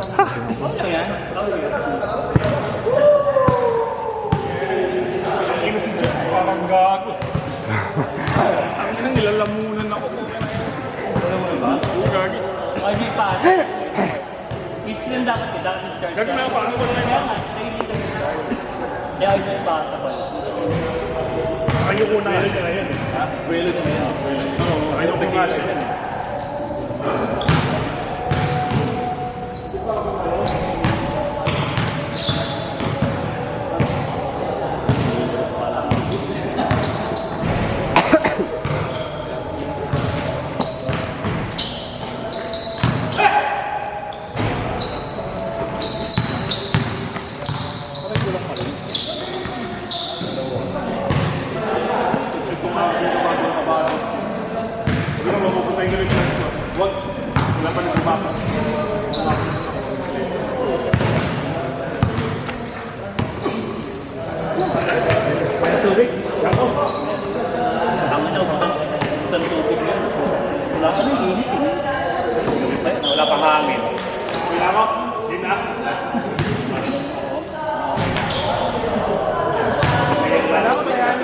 Ano yan? Ino si Diyos, parang gago. Ang inang nilalamunan ako. Ano ba? Gagi. Ay, di pa. East lang dapat kita. Gagi na paano ko na yun? Kaya ay pasa pa. Ayoko na yan eh. Buwelo na yan. Ayoko nga yan. Wag. Wala pa nagpapapa. May tubig? Ako. Tama na ako. Itang tubig na. Wala ka na init. Wala pang hangin. Wala ako. Hindi na. Wala ko ba yan?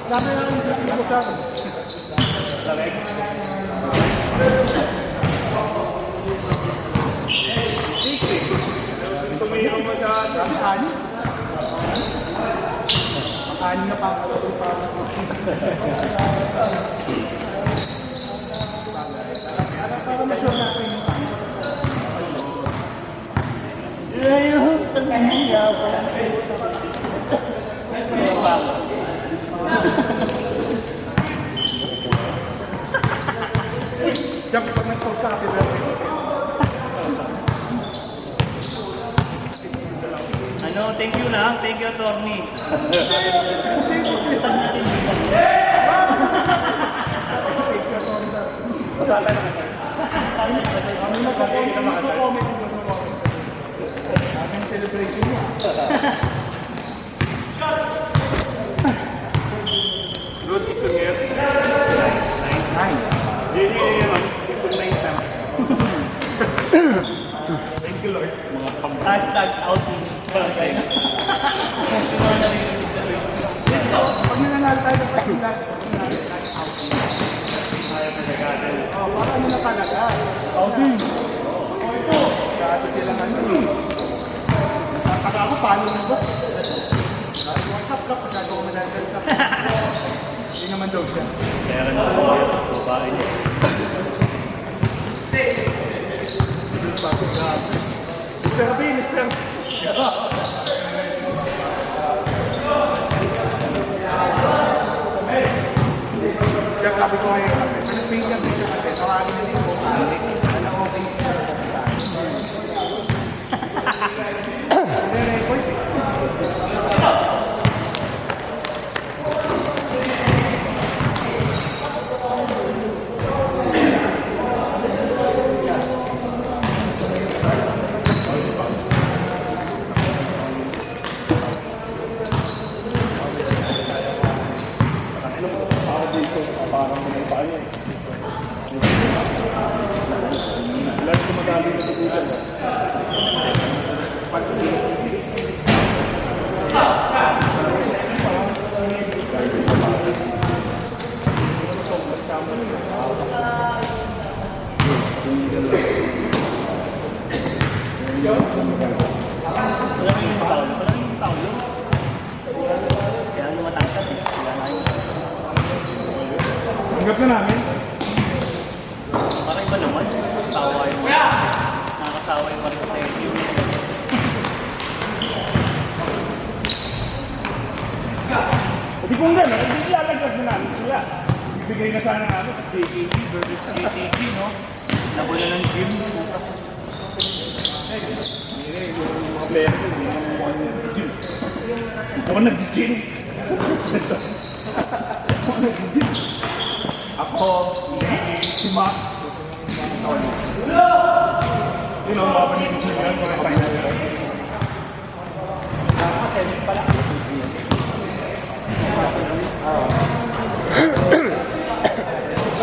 Dami na yung ko sa akin. Tumiyaw mo sa ani? Ani na pa. Ayun, tangiya pa. Diyan pag nag-post ka, happy birthday. Ano, thank you na. Thank you, Tony. Masala na kasi. Ano na comment yung aming celebration niya. Good to hear. Nine. Thank you, Lord. Hashtag outing. Pag nananalo tayo ng pag-ilas, outing. Para ano na talaga? Outing. Ito. Dati silang ano eh. Taka ako, paano na ba? What's up, pagkagawa mo dahil ka. Hindi naman daw siya. Kaya ka na babae niya. Mr. B, Mr. Kaya sabi ko ngayon, pinag-pinag dito kasi tawagin na din kung Alex. Ano ko pinag Re-record eh. Parang may tayo eh. Lalo kumagali na tutusan. Kaya lumatangkat eh. Hanggat na namin. Parang iba naman. Nakakasawa yung nakakasawa yung Maricoteo. Hindi kung gano'n, hindi ilalaglag na namin sila. Ibigay na sana namin sa JKB versus KTB, no? Labo na ng gym. Mga player ko, hindi naman mga nag-gym. Ako nag-gym. Ako nag-gym. Ako, si Mac. You know, mapanin ko siya mga final. Tennis pala.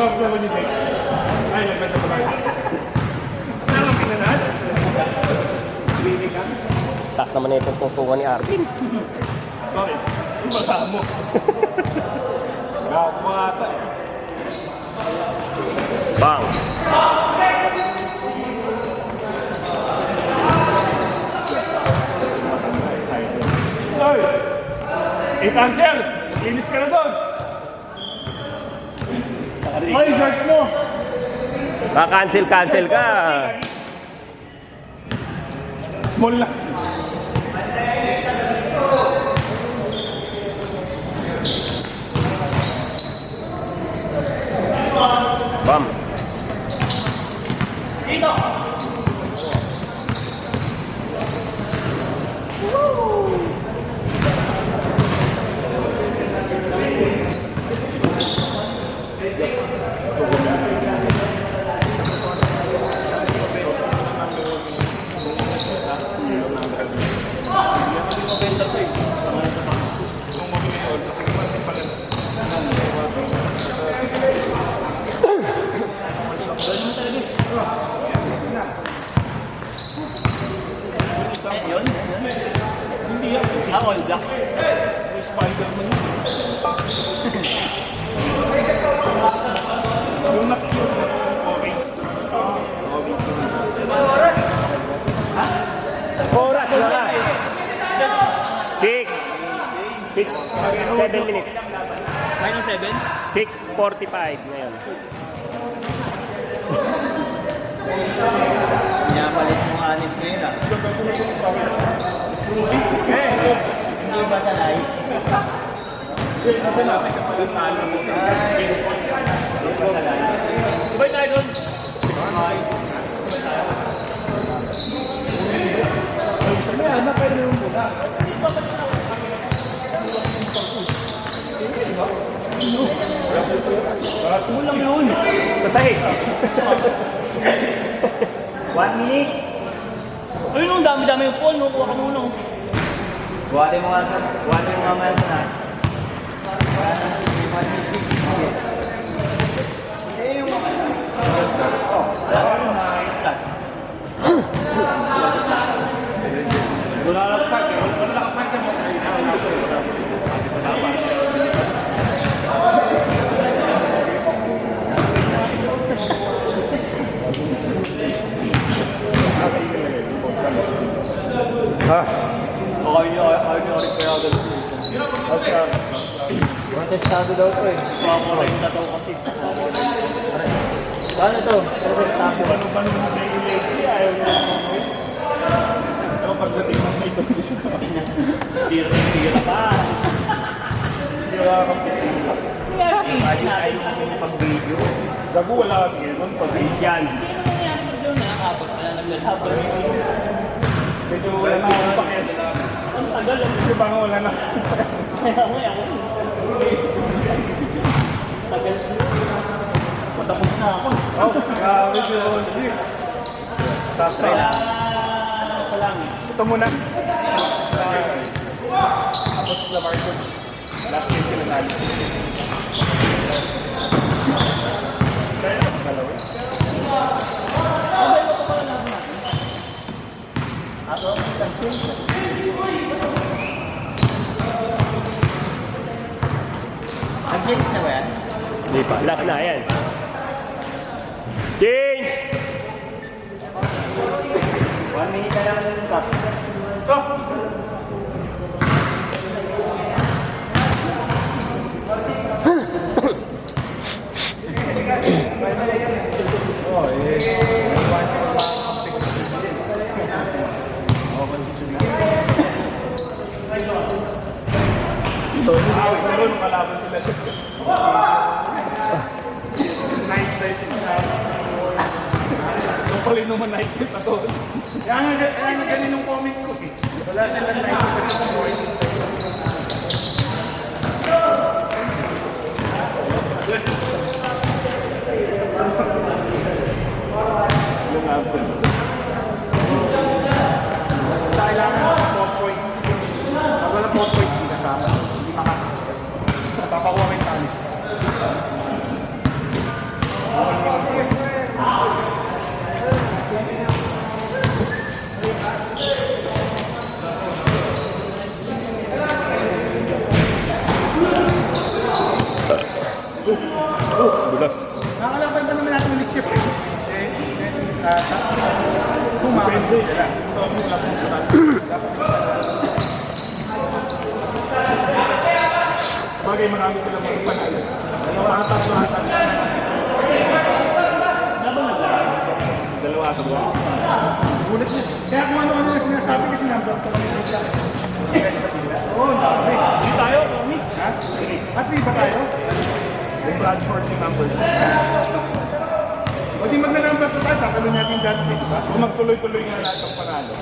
Tapos naman ni Jake. Ay, nagbenta ko lang. Ano ang pinanahan? Bini ka? Taas naman na itong tutukan ni Arvin. Bakit? Basa mo. Gawak mo ata eh. Bang! Sir! Angel! Linis ka na doon! Ay, guard mo! Cancel ka. Small lang. Bam! Hindi yan. All black. Spider-Man yun. Yung okay. Oras na ba? 6. 7 minutes. Minus 7? 6:45 ngayon. Pinapalit mo nga anis ngayon ah. Hindi ba sanay? Kasi natin sa pagkatalo mo siya. Sabay tayo doon. Ano pa rin yung muna? Kulang yun. Patay! 1 minute. Ayun, ang dami-dami yung phone. Kuha ka muna. Buhatin mo nga sa... Buhatin mo nga man na. Wala lang pa. Wala lang pa. Ha? Okay niyo rin kaya agad. Contestado daw to eh. Makakulay na daw kasi. Paano to? Contestado. Paano mo na i-late? Ayaw mo. Pero pagdating mo may ito siya. Tira pa. Hindi wala kang pipila. Ayaw mo pag-video. Gago wala kasi yun. Yan. Nakakapag na naglalabas. Medyo wala na akong pakyan. Ang tagal lang. Kasi baka wala na. Kaya mo yan. Tagal. Matapos na ako. Oh, grabe siya. Tapos Pa lang. ito muna. Tapos sa Marcos. Last game sila natin. Nag-change na ba yan? Hindi pa. Last na. Ayan. Change! 1 minute na lang yung cup. Doon kalaban sila. Night sighting na. Yung pala naman night sight na to. Kaya nga ganin yung comic ko eh. Wala silang night sight sa morning. Yung absent. Kailangan 4 points. Pag wala 4 points, hindi kasama. Hindi makakasama. Papakuha kayo tali. Bulas. Nakalaban na naman natin ulit shift eh. Kumapende sila. Bagay marami sila mga panalo. Atas. Dalawa ito ba? Ulit niya. Kaya kung ano-ano na sinasabi kasi number ko kami sa Oo, dami. Hindi tayo, Tommy. Ha? At ba tayo? Yung Bradford yung number. O di magna-number ko tayo, tatalo natin dati, di ba? Kung magtuloy-tuloy nga lahat ng panalo.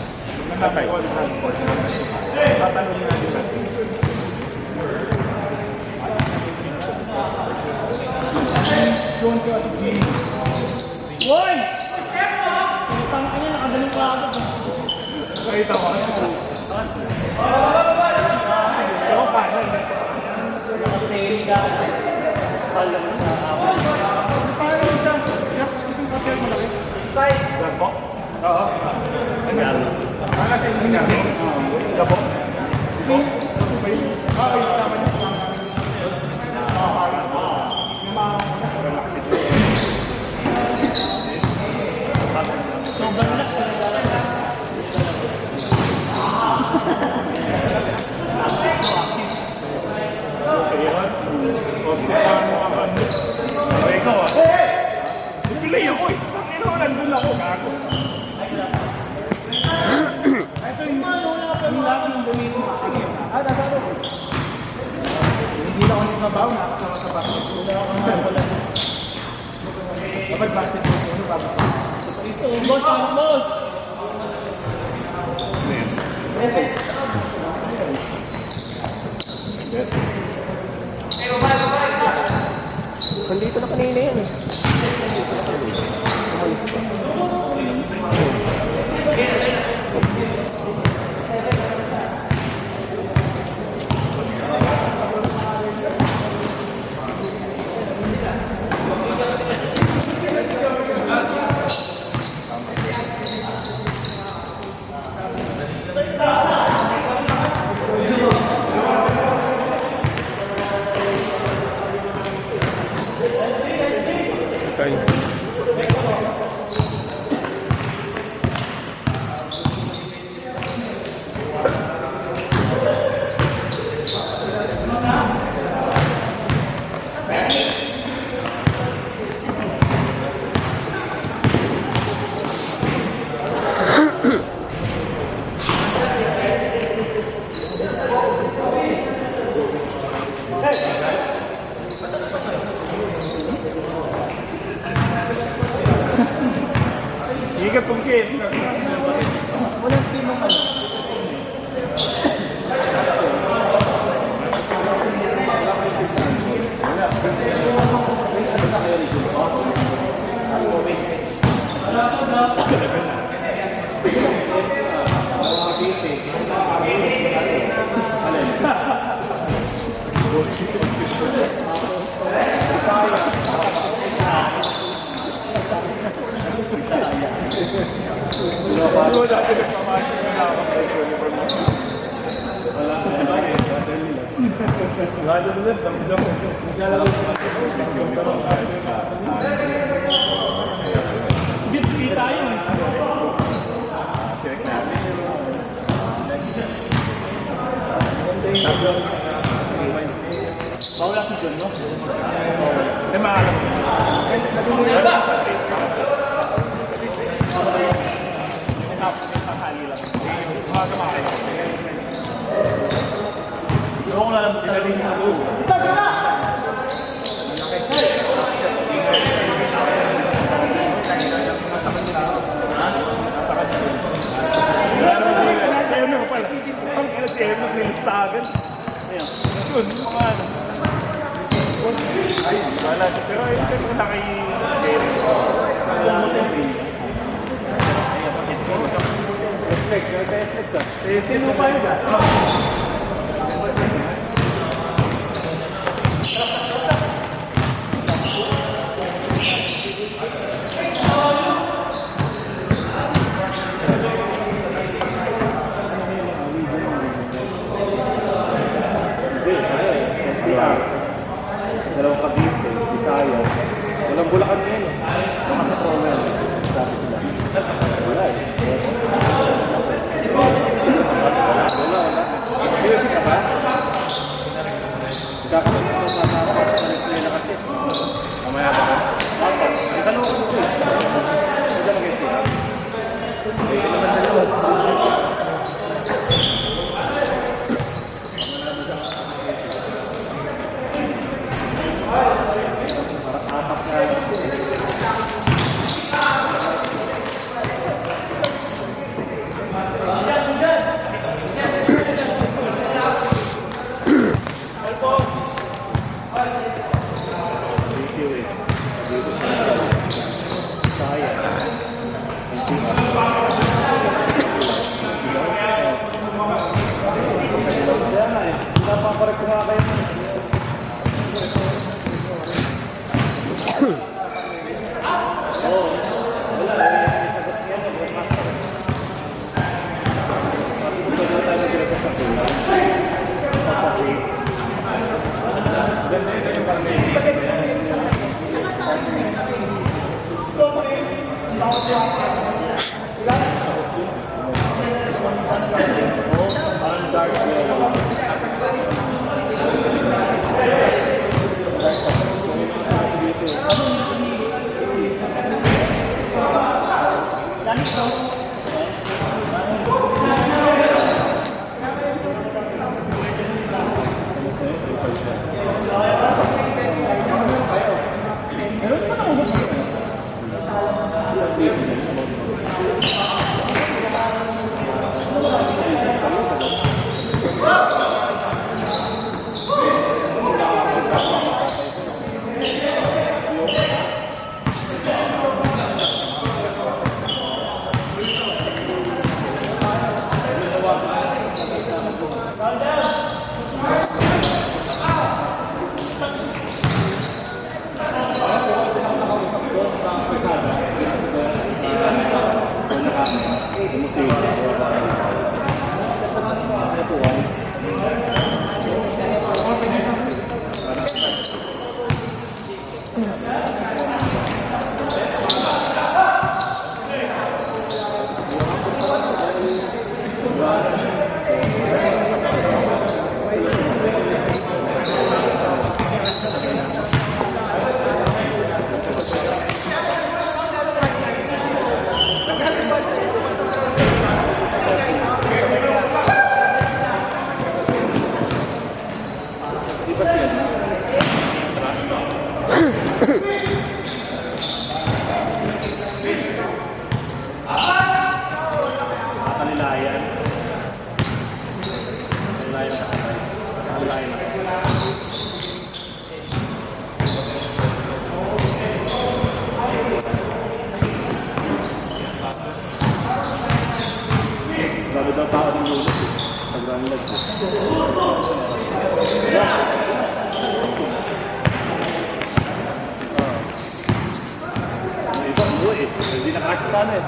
Magna-number ko ulit natin. Tatalo natin dati. Doon ka sa game. Woy! Utang ka niya, nakagaling ka agad. Nakita mo. Ako kanan. Alam mo na ako. Paano isang hotel mo lang? Gabo? Oo. Gabo. Para sa inyo nga. Gabo? Oo, isama niyo sa mga Sobrang relax ka na talaga. Ikaw ah. Bumili ako eh. Nandun ako gago. Ito yung wala ko ng bumili mo. Nasa ako. Hindi na ako nagbabaw. Nakasama sa basket. Wala ako nagbabaw. Kapag basket mo, ano ba? Boss! Nandito na kanina yan eh. Okay. Higat kong kiss. Walang sinong ano. Ano dati nagpamasok na nakakapagod yung promotion? Wala ka na ba? Wala ka na damdam. Naglalaro ko na Hindi tayo eh. check natin. Bawala si John, no? Eh, maalam. Ewan ko na lang pinaling sa buo. Ayun na pala. Ang kaya na nilistagan. Ayun. Yun, mga ano. Ay, wala. Pero ayun, ito na kay Jerry. Respect. Eh, sino pa yun? Dalawang kabinte. Bayan. Walang Bulacan ngayon. Baka sa promo yan. Sabi sila. Wala eh. Wala. Music ka ba? Kakaroon ko ng mga ako sa nagsuyo na kasi. Mamaya ba ka? Ako. Ang tanong ko dito eh. Hindi mag-ito. Hindi naman dalawa. Sabi daw tao ng lunas eh. Pag-runlag eh. May iba umuwi eh. Hindi nakakasya sana eh.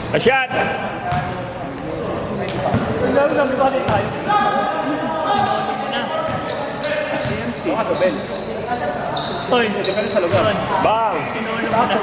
Asyat! Ang dami na balik tayo. Baka sa Ben. Oy, hindi ka sa lugar. Bang! Sinulo mo na.